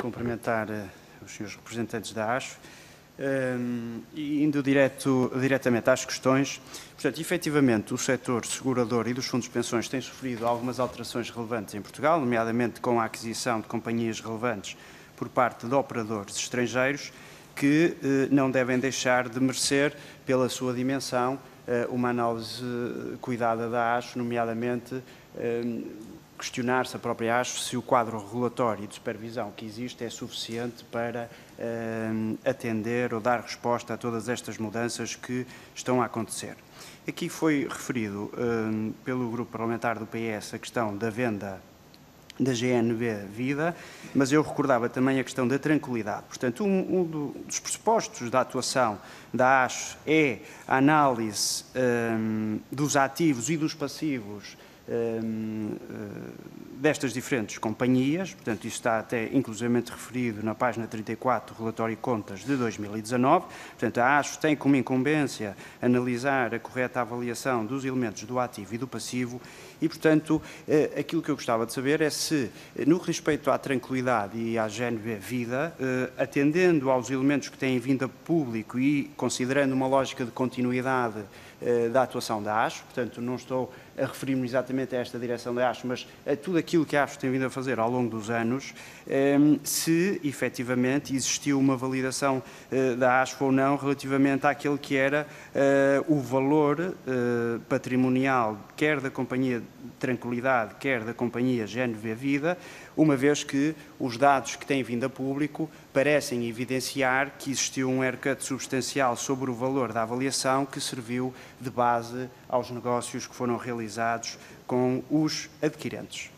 cumprimentar os senhores representantes da ASF e indo diretamente às questões. Portanto, efetivamente, o setor segurador e dos fundos de pensões tem sofrido algumas alterações relevantes em Portugal, nomeadamente com a aquisição de companhias relevantes por parte de operadores estrangeiros que não devem deixar de merecer, pela sua dimensão, uma análise cuidada da ASF, nomeadamente questionar-se a própria ASF se o quadro regulatório e de supervisão que existe é suficiente para atender ou dar resposta a todas estas mudanças que estão a acontecer. Aqui foi referido pelo grupo parlamentar do PS a questão da venda da GNV Vida, mas eu recordava também a questão da tranquilidade. Portanto, um dos pressupostos da atuação da ASF é a análise dos ativos e dos passivos destas diferentes companhias, portanto, isso está até inclusivamente referido na página 34 do relatório de contas de 2019, portanto, a ASF tem como incumbência analisar a correta avaliação dos elementos do ativo e do passivo e, portanto, aquilo que eu gostava de saber é se, no respeito à tranquilidade e à GNV Vida, atendendo aos elementos que têm vindo a público e considerando uma lógica de continuidade da atuação da ASF, portanto, não estou a referir-me exatamente a esta direção da ASF, mas a tudo aquilo que a ASF tem vindo a fazer ao longo dos anos, se efetivamente existiu uma validação da ASF ou não relativamente àquele que era o valor patrimonial, quer da Companhia Tranquilidade, quer da Companhia GNV Vida, uma vez que os dados que têm vindo a público parecem evidenciar que existiu um haircut substancial sobre o valor da avaliação que serviu de base aos negócios que foram realizados com os adquirentes.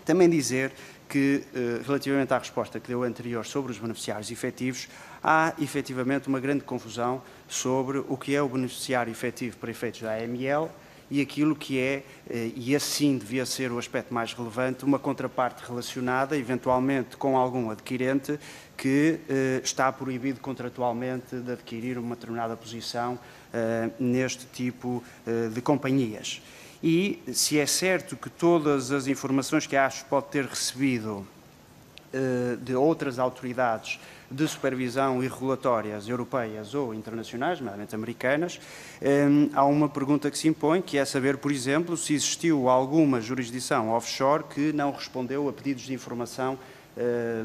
Também dizer que, relativamente à resposta que deu anterior sobre os beneficiários efetivos, há efetivamente uma grande confusão sobre o que é o beneficiário efetivo para efeitos da AML e aquilo que é, e assim devia ser o aspecto mais relevante, uma contraparte relacionada, eventualmente com algum adquirente que está proibido contratualmente de adquirir uma determinada posição neste tipo de companhias. E se é certo que todas as informações que a ASF pode ter recebido de outras autoridades de supervisão e regulatórias europeias ou internacionais, nomeadamente americanas, há uma pergunta que se impõe, que é saber, por exemplo, se existiu alguma jurisdição offshore que não respondeu a pedidos de informação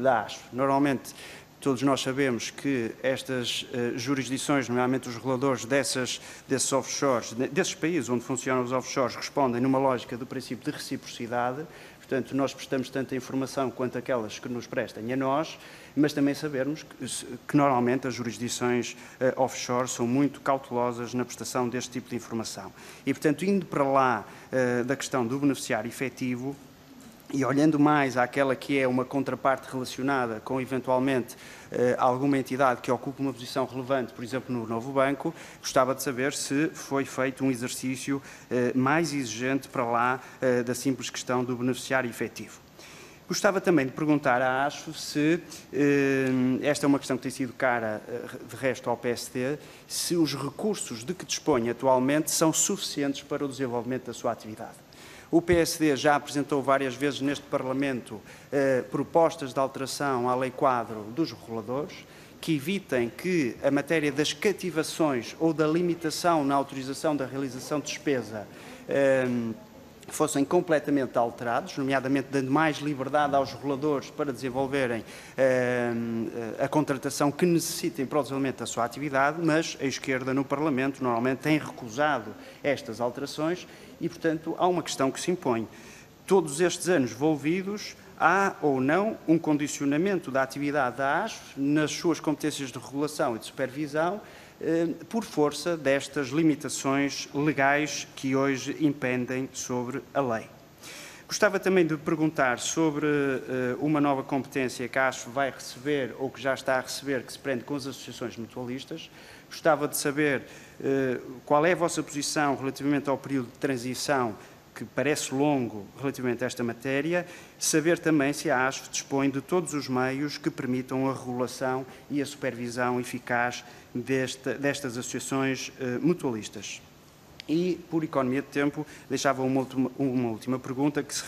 da ASF. Normalmente, todos nós sabemos que estas jurisdições, nomeadamente os reguladores desses offshores, desses países onde funcionam os offshores, respondem numa lógica do princípio de reciprocidade. Portanto, nós prestamos tanta informação quanto aquelas que nos prestem a nós, mas também sabermos que normalmente as jurisdições offshore são muito cautelosas na prestação deste tipo de informação. E, portanto, indo para lá da questão do beneficiário efetivo, e olhando mais àquela que é uma contraparte relacionada com, eventualmente, alguma entidade que ocupe uma posição relevante, por exemplo, no novo banco, gostava de saber se foi feito um exercício mais exigente para lá da simples questão do beneficiário efetivo. Gostava também de perguntar à ASF se, esta é uma questão que tem sido cara, de resto, ao PSD, se os recursos de que dispõe atualmente são suficientes para o desenvolvimento da sua atividade. O PSD já apresentou várias vezes neste Parlamento propostas de alteração à Lei-Quadro dos reguladores que evitem que a matéria das cativações ou da limitação na autorização da realização de despesa fossem completamente alterados, nomeadamente dando mais liberdade aos reguladores para desenvolverem a contratação que necessitem para o desenvolvimento da sua atividade, mas a esquerda no Parlamento normalmente tem recusado estas alterações e, portanto, há uma questão que se impõe. Todos estes anos envolvidos, há ou não um condicionamento da atividade da ASF nas suas competências de regulação e de supervisão por força destas limitações legais que hoje impendem sobre a lei. Gostava também de perguntar sobre uma nova competência que a ASF vai receber ou que já está a receber, que se prende com as associações mutualistas. Gostava de saber qual é a vossa posição relativamente ao período de transição, que parece longo relativamente a esta matéria, saber também se a ASF dispõe de todos os meios que permitam a regulação e a supervisão eficaz destas associações mutualistas. E, por economia de tempo, deixava uma última pergunta que se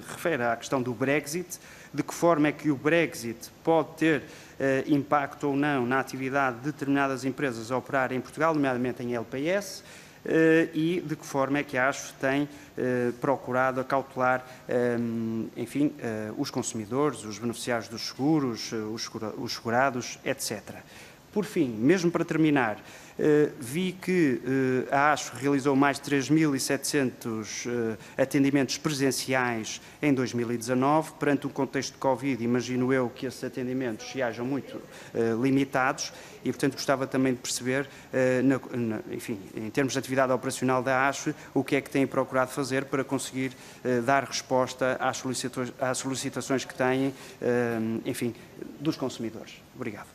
refere à questão do Brexit. De que forma é que o Brexit pode ter impacto ou não na atividade de determinadas empresas a operar em Portugal, nomeadamente em LPS, e de que forma é que a ASF tem procurado acautelar, enfim, os consumidores, os beneficiários dos seguros, os segurados, etc. Por fim, mesmo para terminar, vi que a ASF realizou mais de 3.700 atendimentos presenciais em 2019. Perante um contexto de Covid, imagino eu que esses atendimentos se hajam muito limitados e, portanto, gostava também de perceber, enfim, em termos de atividade operacional da ASF, o que é que têm procurado fazer para conseguir dar resposta às solicitações que têm, enfim, dos consumidores. Obrigado.